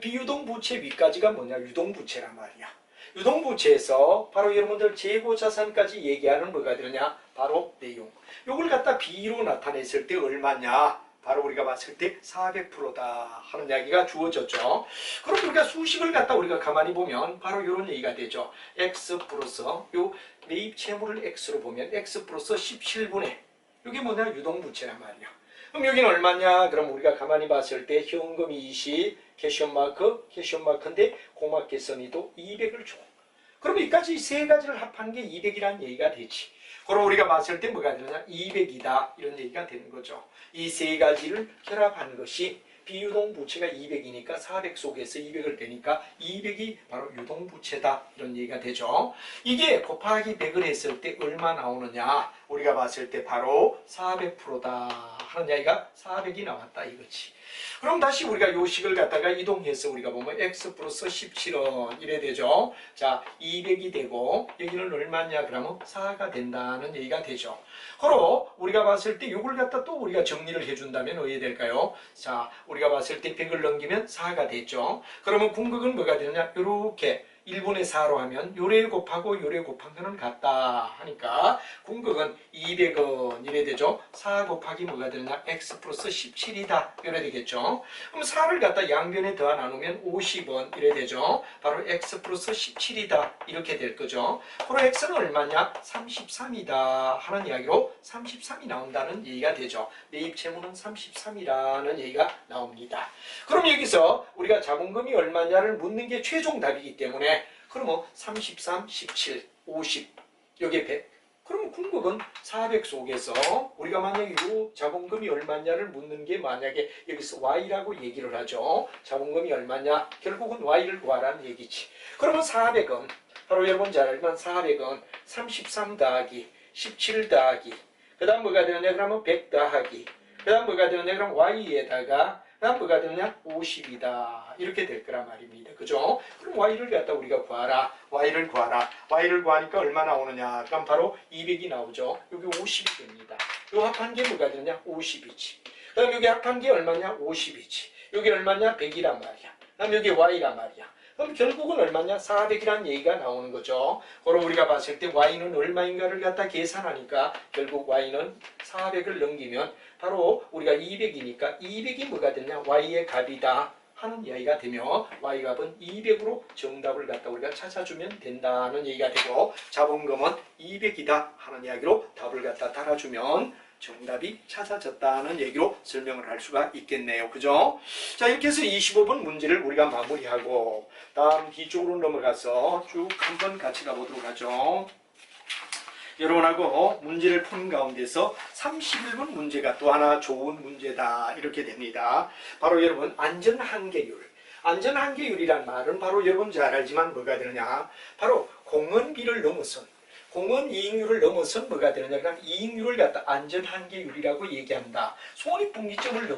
비유동 부채 위까지가 뭐냐? 유동 부채란 말이야. 유동부채에서 바로 여러분들 재고자산까지 얘기하는 뭐가 되느냐? 바로 내용. 요걸 갖다 비로 나타냈을 때 얼마냐? 바로 우리가 봤을 때 400%다 하는 이야기가 주어졌죠. 그럼 우리가 수식을 갖다 우리가 가만히 보면 바로 이런 얘기가 되죠. X 플러스 요 매입 채무를 X로 보면 X 플러스 17분의 이게 뭐냐? 유동부채란 말이야. 그럼 여기는 얼마냐? 그럼 우리가 가만히 봤을 때 현금이 20, 캐션마크인데 고마켓선이도 200을 줘. 그럼 여기까지 세 가지를 합한 게 200이라는 얘기가 되지. 그럼 우리가 봤을 때 뭐가 되느냐? 200이다 이런 얘기가 되는 거죠. 이 세 가지를 결합한 것이 비유동부채가 200이니까 400 속에서 200을 빼니까 200이 바로 유동부채다 이런 얘기가 되죠. 이게 곱하기 100을 했을 때 얼마 나오느냐? 우리가 봤을 때 바로 400%다 하는 이야기가 400이 나왔다 이거지. 그럼 다시 우리가 요 식을 갖다가 이동해서 우리가 보면 x 플러스 17원 이래 되죠. 자, 200이 되고 여기는 얼마냐? 그러면 4가 된다는 얘기가 되죠. 그럼 우리가 봤을 때 요걸 갖다 또 우리가 정리를 해준다면 어떻게 될까요? 자, 우리가 봤을 때 100을 넘기면 4가 됐죠. 그러면 궁극은 뭐가 되느냐? 요렇게 1분의 4로 하면 요래 곱하고 요래 곱한 거는 같다 하니까 궁극은 200원 이래 되죠. 4 곱하기 뭐가 되느냐? x 플러스 17이다 이래 되겠죠. 그럼 4를 갖다 양변에 더하 나누면 50원 이래 되죠. 바로 x 플러스 17이다 이렇게 될 거죠. 그럼 x는 얼마냐? 33이다 하는 이야기로 33이 나온다는 얘기가 되죠. 매입 채무는 33이라는 얘기가 나옵니다. 그럼 여기서 우리가 자본금이 얼마냐를 묻는 게 최종 답이기 때문에 그러면 33, 17, 50 여기에 100. 그럼 궁극은 400 속에서 우리가 만약에 이 자본금이 얼마냐를 묻는 게 만약에 여기서 Y라고 얘기를 하죠. 자본금이 얼마냐? 결국은 Y를 구하라는 얘기지. 그러면 400은 바로 여러분 잘 알지만 400은 33 더하기 17 더하기 그 다음 뭐가 되느냐? 그러면 100 더하기 그 다음 뭐가 되느냐? 그럼 Y에다가 그 다음 뭐가 되느냐? 50이다. 이렇게 될 거란 말입니다. 그죠? 그럼 Y를 갖다 우리가 구하라. Y를 구하라. Y를 구하니까 얼마 나오느냐? 그럼 바로 200이 나오죠. 여기 50이 됩니다. 요 합한 게 뭐가 되느냐? 50이지. 그 다음 여기 합한 게 얼마냐? 50이지. 여기 얼마냐? 100이란 말이야. 그 다음 여기 Y란 말이야. 그럼 결국은 얼마냐? 400이라는 얘기가 나오는 거죠. 그럼 우리가 봤을 때 Y는 얼마인가를 갖다 계산하니까 결국 Y는 400을 넘기면 바로 우리가 200이니까 200이 뭐가 되냐? Y의 값이다 하는 이야기가 되며 Y 값은 200으로 정답을 갖다 우리가 찾아주면 된다는 얘기가 되고 자본금은 200이다 하는 이야기로 답을 갖다 달아주면 정답이 찾아졌다는 얘기로 설명을 할 수가 있겠네요. 그죠? 자, 이렇게 해서 25번 문제를 우리가 마무리하고 다음 뒤쪽으로 넘어가서 쭉 한번 같이 가보도록 하죠. 여러분하고 문제를 푸는 가운데서 31번 문제가 또 하나 좋은 문제다 이렇게 됩니다. 바로 여러분 안전한계율. 안전한계율이란 말은 바로 여러분 잘 알지만 뭐가 되느냐? 바로 공헌비를 넘어선 공헌 이익률을 넘어선 뭐가 되느냐? 그럼 이익률을 갖다 안전한계율이라고 얘기한다. 손익분기점을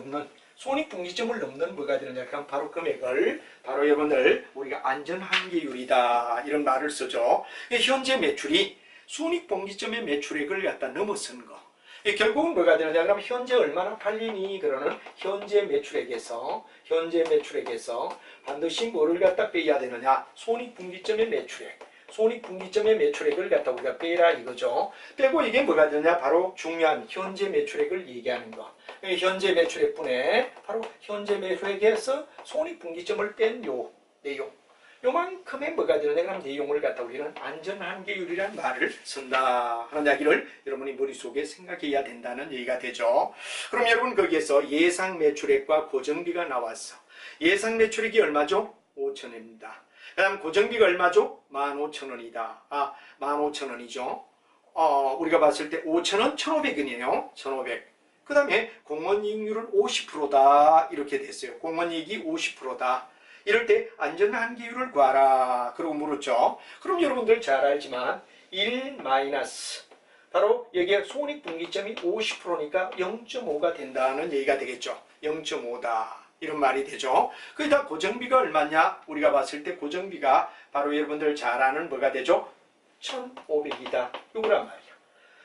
넘는 뭐가 되느냐? 그럼 바로 금액을 바로 여러분들 우리가 안전한계율이다 이런 말을 쓰죠. 현재 매출이 손익분기점의 매출액을 갖다 넘어선 거. 결국은 뭐가 되느냐? 그럼 현재 얼마나 팔리니? 그러는 현재 매출액에서 반드시 뭐를 갖다 빼야 되느냐? 손익분기점의 매출액. 손익분기점의 매출액을 갖다 우리가 빼라 이거죠. 빼고 이게 뭐가 되느냐? 바로 중요한 현재 매출액을 얘기하는 거. 현재 매출액분에 바로 현재 매출액에서 손익분기점을 뺀 요 내용. 요만큼의 뭐가 되느냐? 그럼 내용을 갖다 우리는 안전한계율이라는 말을 쓴다 하는 이야기를 여러분이 머릿속에 생각해야 된다는 얘기가 되죠. 그럼 여러분 거기에서 예상 매출액과 고정비가 나왔어. 예상 매출액이 얼마죠? 5,000원입니다. 그 다음 고정비가 얼마죠? 15,000원이다. 15,000원이죠. 우리가 봤을 때 5,000원 1,500원이에요. 1,500. 그 다음에 공헌이익률은 50%다. 이렇게 됐어요. 공헌이익이 50%다. 이럴 때 안전한계율을 구하라. 그러고 물었죠. 그럼 여러분들 잘 알지만 1 마이너스 바로 여기에 손익분기점이 50%니까 0.5가 된다는 얘기가 되겠죠. 0.5다. 이런 말이 되죠. 거기다 고정비가 얼마냐? 우리가 봤을 때 고정비가 바로 여러분들 잘 아는 뭐가 되죠? 1,500이다. 요거란 말이야.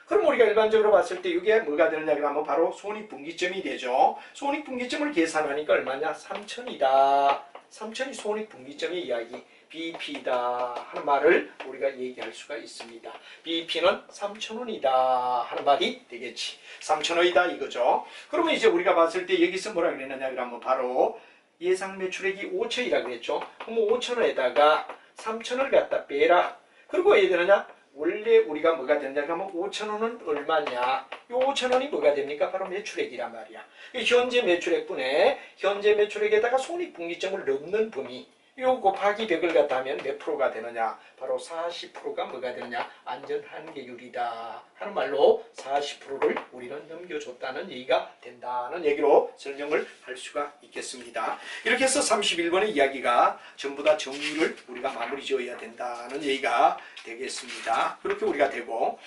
그럼 우리가 일반적으로 봤을 때 이게 뭐가 되느냐 그러면 바로 손익분기점이 되죠. 손익분기점을 계산하니까 얼마냐? 3,000이다. 3,000이 손익분기점의 이야기, BP다 하는 말을 우리가 얘기할 수가 있습니다. BP는 3,000원이다 하는 말이 되겠지. 3,000원이다 이거죠. 그러면 이제 우리가 봤을 때 여기서 뭐라 그랬느냐 그러면 바로 예상 매출액이 5,000이라 그랬죠. 그럼 5,000원에다가 3,000원을 갖다 빼라. 그리고 왜 되느냐? 원래 우리가 뭐가 되느냐 그러면 5,000원은 얼마냐? 이 5,000원이 뭐가 됩니까? 바로 매출액이란 말이야. 현재 매출액분에 현재 매출액에다가 손익분기점을 넘는 범위 요 곱하기 100을 갖다 하면 몇 프로가 되느냐? 바로 40%가 뭐가 되느냐? 안전한계율이다 하는 말로 40%를 우리는 넘겨줬다는 얘기가 된다는 얘기로 설명을 할 수가 있겠습니다. 이렇게 해서 31번의 이야기가 전부 다 정리를 우리가 마무리 지어야 된다는 얘기가 되겠습니다. 그렇게 우리가 되고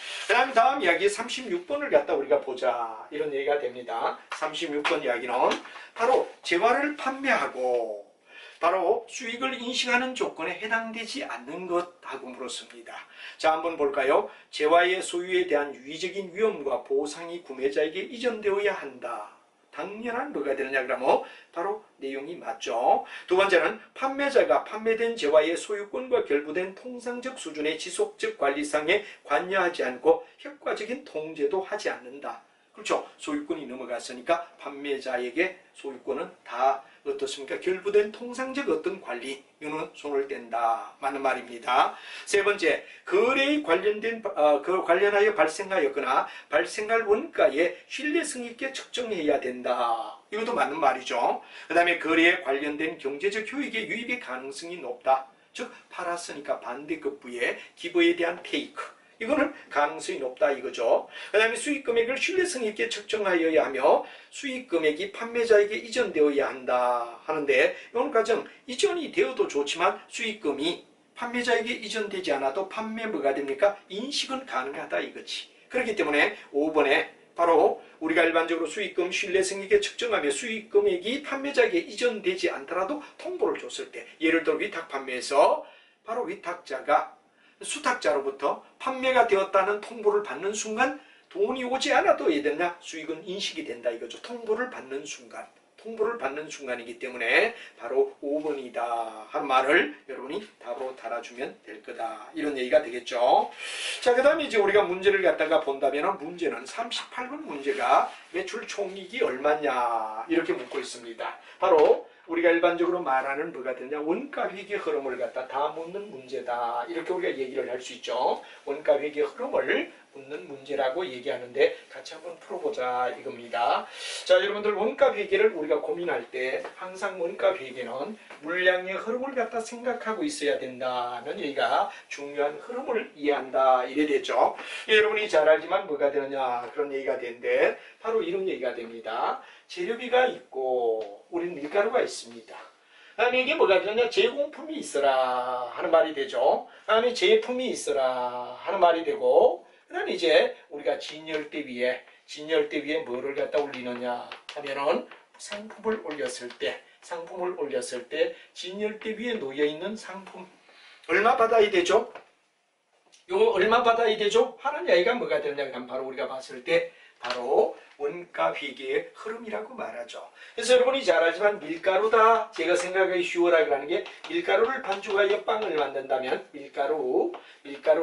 다음 이야기 36번을 갖다 우리가 보자 이런 얘기가 됩니다. 36번 이야기는 바로 재화를 판매하고 바로 수익을 인식하는 조건에 해당되지 않는 것하고 물었습니다. 자, 한번 볼까요? 재화의 소유에 대한 유의적인 위험과 보상이 구매자에게 이전되어야 한다. 당연한 뭐가 되느냐 그러면 바로 내용이 맞죠. 두 번째는 판매자가 판매된 재화의 소유권과 결부된 통상적 수준의 지속적 관리상에 관여하지 않고 효과적인 통제도 하지 않는다. 그렇죠. 소유권이 넘어갔으니까 판매자에게 소유권은 다 어떻습니까? 결부된 통상적 어떤 관리, 이거는 손을 뗀다. 맞는 말입니다. 세 번째, 거래에 관련하여 발생하였거나 발생할 원가에 신뢰성 있게 측정해야 된다. 이것도 맞는 말이죠. 그 다음에 거래에 관련된 경제적 효익의 유입의 가능성이 높다. 즉, 팔았으니까 반대급부의 기부에 대한 테이크. 이거는 가능성이 높다 이거죠. 그 다음에 수익 금액을 신뢰성 있게 측정하여야 하며 수익 금액이 판매자에게 이전되어야 한다 하는데, 이런 과정 이전이 되어도 좋지만 수익금이 판매자에게 이전되지 않아도 판매 뭐가 됩니까? 인식은 가능하다 이거지. 그렇기 때문에 5번에 바로 우리가 일반적으로 수익금 신뢰성 있게 측정하며 수익 금액이 판매자에게 이전되지 않더라도 통보를 줬을 때, 예를 들어 위탁 판매에서 바로 위탁자가 수탁자로부터 판매가 되었다는 통보를 받는 순간 돈이 오지 않아도 얘들냐 수익은 인식이 된다 이거죠. 통보를 받는 순간, 통보를 받는 순간이기 때문에 바로 5번이다 하는 말을 여러분이 답으로 달아주면 될 거다, 이런 얘기가 되겠죠. 자, 그 다음에 이제 우리가 문제를 갖다가 본다면, 문제는 38번 문제가 매출 총이익이 얼마냐 이렇게 묻고 있습니다. 바로 우리가 일반적으로 말하는 뭐가 되냐, 원가 회계 흐름을 갖다 다 묻는 문제다 이렇게 우리가 얘기를 할 수 있죠. 원가 회계 흐름을 묻는 문제라고 얘기하는데 같이 한번 풀어보자 이겁니다. 자, 여러분들 원가 회계를 우리가 고민할 때 항상 원가 회계는 물량의 흐름을 갖다 생각하고 있어야 된다는 얘기가 중요한 흐름을 이해한다 이래 되죠. 여러분이 잘 알지만 뭐가 되느냐 그런 얘기가 되는데, 바로 이런 얘기가 됩니다. 재료비가 있고 우린 밀가루가 있습니다. 다음에 이게 뭐가 되느냐, 제공품이 있어라 하는 말이 되죠. 다음에 제품이 있어라 하는 말이 되고, 그 다음에 이제 우리가 진열대 위에 뭐를 갖다 올리느냐 하면은 상품을 올렸을 때 진열대 위에 놓여있는 상품 얼마 받아야 되죠? 요거 얼마 받아야 되죠? 하는 이야기가 뭐가 되느냐 하면 바로 우리가 봤을 때 바로 원가 회계의 흐름이라고 말하죠. 그래서 여러분이 잘 알지만 밀가루다 제가 생각하기 쉬워라 그러는 게, 밀가루를 반죽하여 빵을 만든다면 밀가루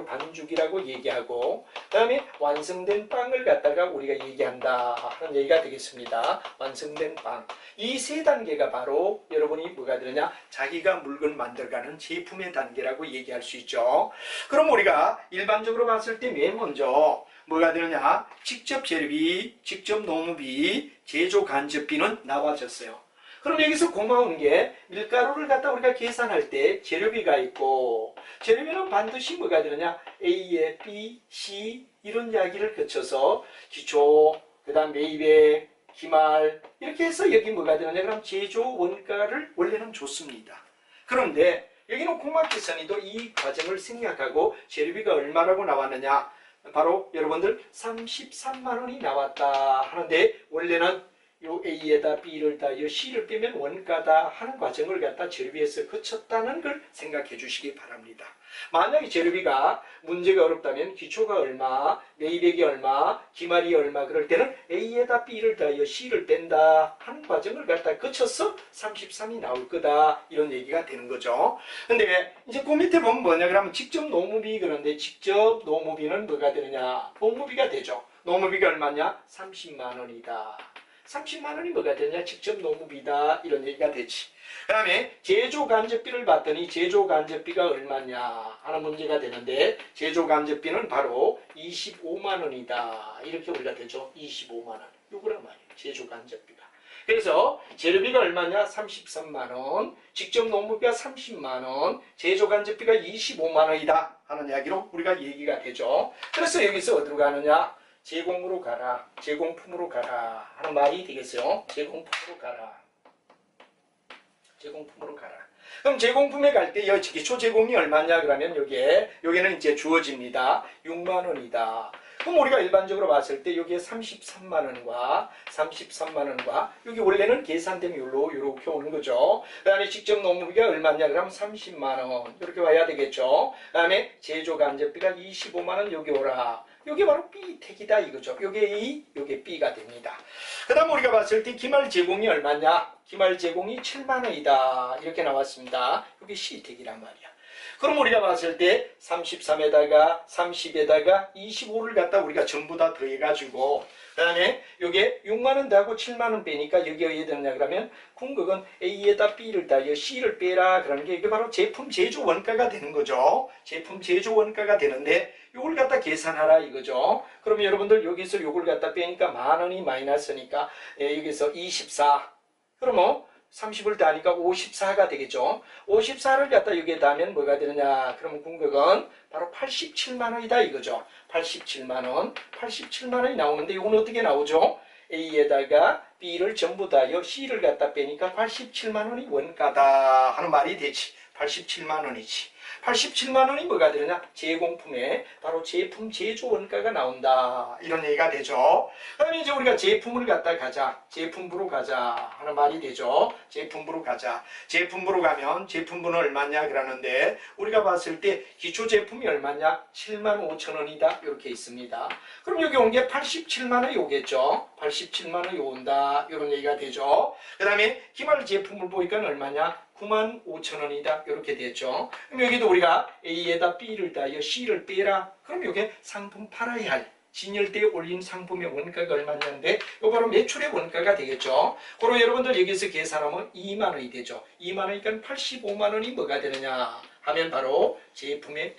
반죽이라고 얘기하고, 그 다음에 완성된 빵을 갖다가 우리가 얘기한다 하는 얘기가 되겠습니다. 완성된 빵, 이 세 단계가 바로 여러분이 뭐가 되느냐, 자기가 물건 만들어가는 제품의 단계라고 얘기할 수 있죠. 그럼 우리가 일반적으로 봤을 때 맨 먼저 뭐가 되느냐, 직접 재료비, 직접 노무비, 제조 간접비는 나와졌어요. 그럼 여기서 고마운 게, 밀가루를 갖다 우리가 계산할 때 재료비가 있고, 재료비는 반드시 뭐가 되느냐, A에 B, C 이런 이야기를 거쳐서 기초, 그 다음 매입액, 기말 이렇게 해서 여기 뭐가 되느냐, 그럼 제조 원가를 원래는 줬습니다. 그런데 여기는 공학계산이도 이 과정을 생략하고 재료비가 얼마라고 나왔느냐, 바로 여러분들 33만 원이 나왔다 하는데, 원래는 요 A에다 B를 다 요 C를 빼면 원가다 하는 과정을 갖다 재료비에서 거쳤다는 걸 생각해 주시기 바랍니다. 만약에 재료비가 문제가 어렵다면 기초가 얼마, 매입액이 얼마, 기말이 얼마 그럴 때는 A에다 B를 다 요 C를 뺀다 하는 과정을 갖다 거쳐서 33이 나올 거다 이런 얘기가 되는 거죠. 근데 이제 그 밑에 보면 뭐냐 그러면 직접 노무비, 그런데 직접 노무비는 뭐가 되느냐, 노무비가 되죠. 노무비가 얼마냐, 30만 원이다. 30만 원이 뭐가 되냐, 직접 노무비다 이런 얘기가 되지. 그 다음에 제조간접비를 봤더니 제조간접비가 얼마냐 하는 문제가 되는데, 제조간접비는 바로 25만 원이다 이렇게 우리가 되죠. 25만 원 요거란 말이에요, 제조간접비가. 그래서 재료비가 얼마냐, 33만 원, 직접 노무비가 30만 원, 제조간접비가 25만 원이다 하는 이야기로 우리가 얘기가 되죠. 그래서 여기서 어디로 가느냐, 제공으로 가라, 제공품으로 가라 하는 말이 되겠어요. 제공품으로 가라, 제공품으로 가라. 그럼 제공품에 갈 때 기초 제공이 얼마냐 그러면 여기는 이제 주어집니다. 6만 원이다. 그럼 우리가 일반적으로 봤을 때 여기에 33만 원과 여기 원래는 계산된 율로 이렇게 오는 거죠. 그 다음에 직접 노무비가 얼마냐 그러면 30만 원 이렇게 와야 되겠죠. 그 다음에 제조 간접비가 25만 원 여기 오라. 요게 바로 B 택이다 이거죠. 요게 A, 요게 B가 됩니다. 그 다음 우리가 봤을 때 기말 제공이 얼마냐? 기말 제공이 7만 원이다. 이렇게 나왔습니다. 요게 C 택이란 말이야. 그럼 우리가 봤을 때 33에다가 30에다가 25를 갖다 우리가 전부 다 더해가지고, 그 다음에 요게 6만원 더하고 7만원 빼니까 여기 어디에 되느냐 그러면 궁극은 A에다 B를 다 C를 빼라 그러는 게 이게 바로 제품 제조 원가가 되는 거죠. 제품 제조 원가가 되는데 요걸 갖다 계산하라 이거죠. 그러면 여러분들 여기서 요걸 갖다 빼니까 만원이 마이너스니까 여기서 24. 그러면 30을 더하니까 54가 되겠죠. 54를 갖다 여기에 더하면 뭐가 되느냐? 그러면 궁극은 바로 87만 원이다 이거죠. 87만 원. 87만 원이 나오는데 이건 어떻게 나오죠? A에다가 B를 전부 다요 C를 갖다 빼니까 87만 원이 원가다 하는 말이 되지. 87만 원이지. 87만 원이 뭐가 되느냐? 제공품에 바로 제품 제조 원가가 나온다. 이런 얘기가 되죠. 그러면 이제 우리가 제품을 갖다 가자. 제품부로 가자 하는 말이 되죠. 제품부로 가자. 제품부로 가면 제품부는 얼마냐 그러는데 우리가 봤을 때 기초 제품이 얼마냐? 7만 5천 원이다. 이렇게 있습니다. 그럼 여기 온 게 87만 원이 오겠죠. 87만 원이 온다. 이런 얘기가 되죠. 그 다음에 기말 제품을 보니까 얼마냐? 9만 5천 원이다. 이렇게 됐죠. 그럼 여기도 우리가 A에다 B를 더하여 C를 빼라. 그럼 이게 상품 팔아야 할 진열대에 올린 상품의 원가가 얼마냐인데 이거 바로 매출의 원가가 되겠죠. 그리고 여러분들 여기서 계산하면 2만 원이 되죠. 2만 원이니까 85만 원이 뭐가 되느냐 하면 바로 제품의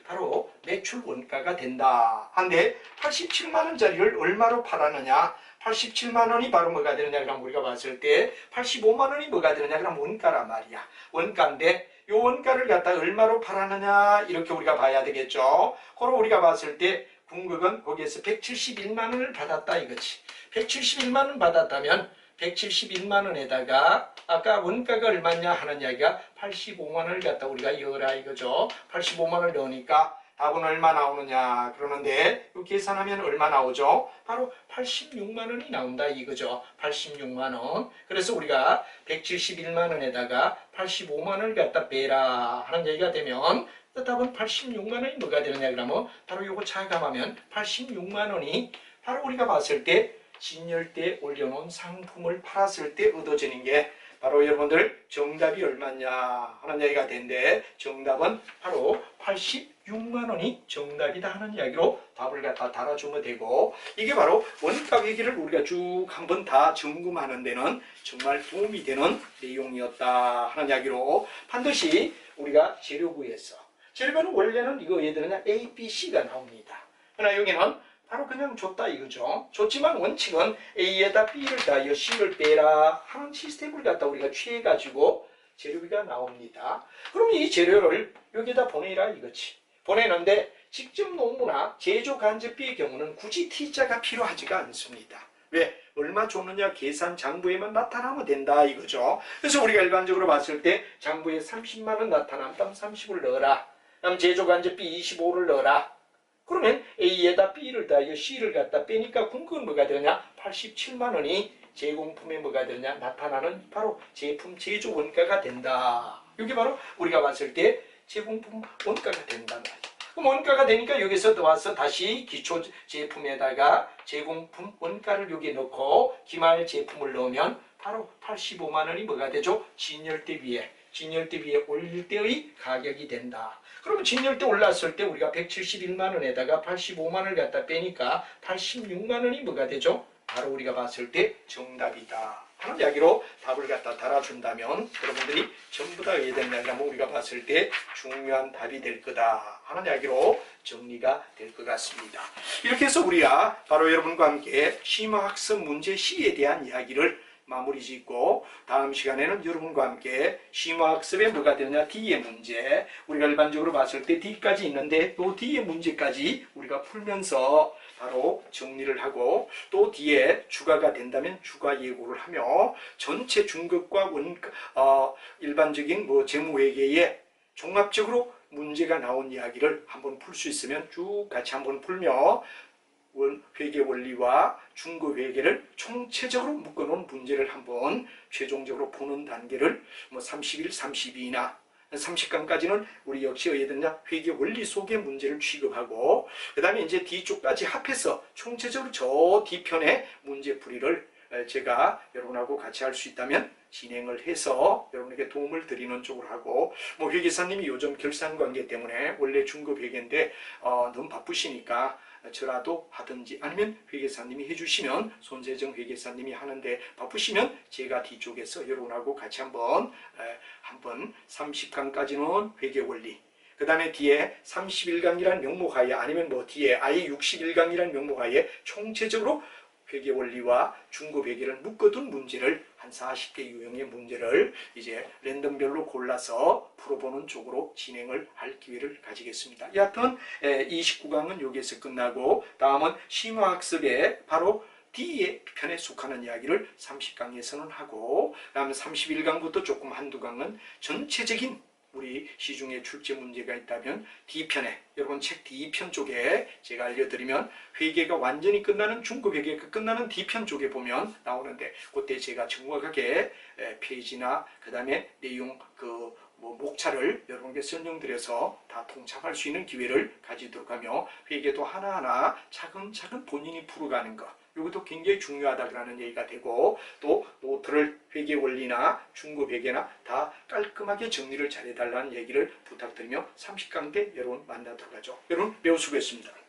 바로 매출 원가가 된다. 한데 87만 원짜리를 얼마로 팔았느냐? 87만 원이 바로 뭐가 되느냐 그럼 우리가 봤을 때 85만 원이 뭐가 되느냐 그럼 원가란 말이야. 원가인데 이 원가를 갖다 얼마로 팔았느냐 이렇게 우리가 봐야 되겠죠. 그럼 우리가 봤을 때 궁극은 거기에서 171만 원을 받았다 이거지. 171만 원 받았다면 171만 원에다가 아까 원가가 얼마냐 하는 이야기가 85만 원을 갖다 우리가 열어라 이거죠. 85만 원을 넣으니까 답은 얼마 나오느냐 그러는데 이 계산하면 얼마 나오죠? 바로 86만 원이 나온다 이거죠. 86만 원. 그래서 우리가 171만 원에다가 85만 원을 갖다 빼라 하는 얘기가 되면 답은 86만 원이 뭐가 되느냐 그러면 바로 요거 차감하면 86만 원이 바로 우리가 봤을 때 진열대에 올려놓은 상품을 팔았을 때 얻어지는 게 바로 여러분들 정답이 얼마냐 하는 얘기가 되는데 정답은 바로 86만 원이 정답이다 하는 이야기로 답을 갖다 달아주면 되고 이게 바로 원가 회계를 우리가 쭉 한번 다 점검하는 데는 정말 도움이 되는 내용이었다 하는 이야기로 반드시 우리가 재료부에서 재료는 원래는 이거 얘들은 A, B, C가 나옵니다. 그러나 여기는 바로 그냥 줬다 이거죠. 줬지만 원칙은 A에다 B를 더하여 C를 빼라 하는 시스템을 갖다 우리가 취해가지고 재료비가 나옵니다. 그럼 이 재료를 여기다 보내라 이거지. 보내는데 직접 농무나 제조 간접비의 경우는 굳이 T자가 필요하지가 않습니다. 왜? 얼마 줬느냐 계산 장부에만 나타나면 된다 이거죠. 그래서 우리가 일반적으로 봤을 때 장부에 30만 원 나타나면 30을 넣어라. 그럼 제조 간접비 25를 넣어라. 그러면 A에다 B를 더하여 C를 갖다 빼니까 궁극은 뭐가 되느냐? 87만 원이 제공품에 뭐가 되느냐? 나타나는 바로 제품 제조 원가가 된다. 이게 바로 우리가 봤을 때 제공품 원가가 된단 말이야. 그럼 원가가 되니까 여기서 와서 다시 기초 제품에다가 제공품 원가를 여기 넣고 기말 제품을 넣으면 바로 85만 원이 뭐가 되죠? 진열대 위에 올릴 때의 가격이 된다. 그러면 진열대 올랐을 때 우리가 171만 원에다가 85만 원을 갖다 빼니까 86만 원이 뭐가 되죠? 바로 우리가 봤을 때 정답이다 하는 이야기로 답을 갖다 달아준다면 여러분들이 전부 다 예된다면 우리가 봤을 때 중요한 답이 될 거다 하는 이야기로 정리가 될 것 같습니다. 이렇게 해서 우리가 바로 여러분과 함께 심화학습 문제 C에 대한 이야기를 마무리 짓고 다음 시간에는 여러분과 함께 심화학습에 뭐가 되느냐 D의 문제 우리가 일반적으로 봤을 때 D까지 있는데 또 D의 문제까지 우리가 풀면서 바로 정리를 하고 또 뒤에 주가가 된다면 주가 예고를 하며 전체 중급과 일반적인 재무회계에 종합적으로 문제가 나온 이야기를 한번 풀 수 있으면 쭉 같이 한번 풀며 회계 원리와 중급 회계를 총체적으로 묶어놓은 문제를 한번 최종적으로 보는 단계를 31, 32나 30강까지는 우리 역시 어디든지 회계 원리 속의 문제를 취급하고 그 다음에 이제 뒤쪽까지 합해서 총체적으로 저 뒤편의 문제풀이를 제가 여러분하고 같이 할 수 있다면 진행을 해서 여러분에게 도움을 드리는 쪽으로 하고 회계사님이 요즘 결산 관계 때문에 원래 중급 회계인데 너무 바쁘시니까 저라도 하든지 아니면 회계사님이 해주시면 손재정 회계사님이 하는데 바쁘시면 제가 뒤쪽에서 여러분하고 같이 한번 30강까지는 회계원리 그 다음에 뒤에 31강이라는 명목하에 아니면 뒤에 아예 61강이라는 명목하에 총체적으로 회계 원리와 중급 회계를 묶어둔 문제를 한 40개 유형의 문제를 이제 랜덤별로 골라서 풀어보는 쪽으로 진행을 할 기회를 가지겠습니다. 여하튼 29강은 여기에서 끝나고 다음은 심화학습에 바로 D의 편에 속하는 이야기를 30강에서는 하고 다음에 31강부터 조금 한두 강은 전체적인 우리 시중에 출제 문제가 있다면 D편에 여러분 책 D편 쪽에 제가 알려드리면 회계가 완전히 끝나는 중급 회계가 끝나는 D편 쪽에 보면 나오는데 그때 제가 정확하게 페이지나 그 다음에 내용 뭐 목차를 여러분께 설명드려서 다 통찰할 수 있는 기회를 가지도록 하며 회계도 하나하나 차근차근 본인이 풀어가는 것 이것도 굉장히 중요하다는 얘기가 되고 또 노트를 회계 원리나 중급 회계나 다 깔끔하게 정리를 잘해달라는 얘기를 부탁드리며 30강 때 여러분 만나도록 하죠. 여러분 매우 수고했습니다.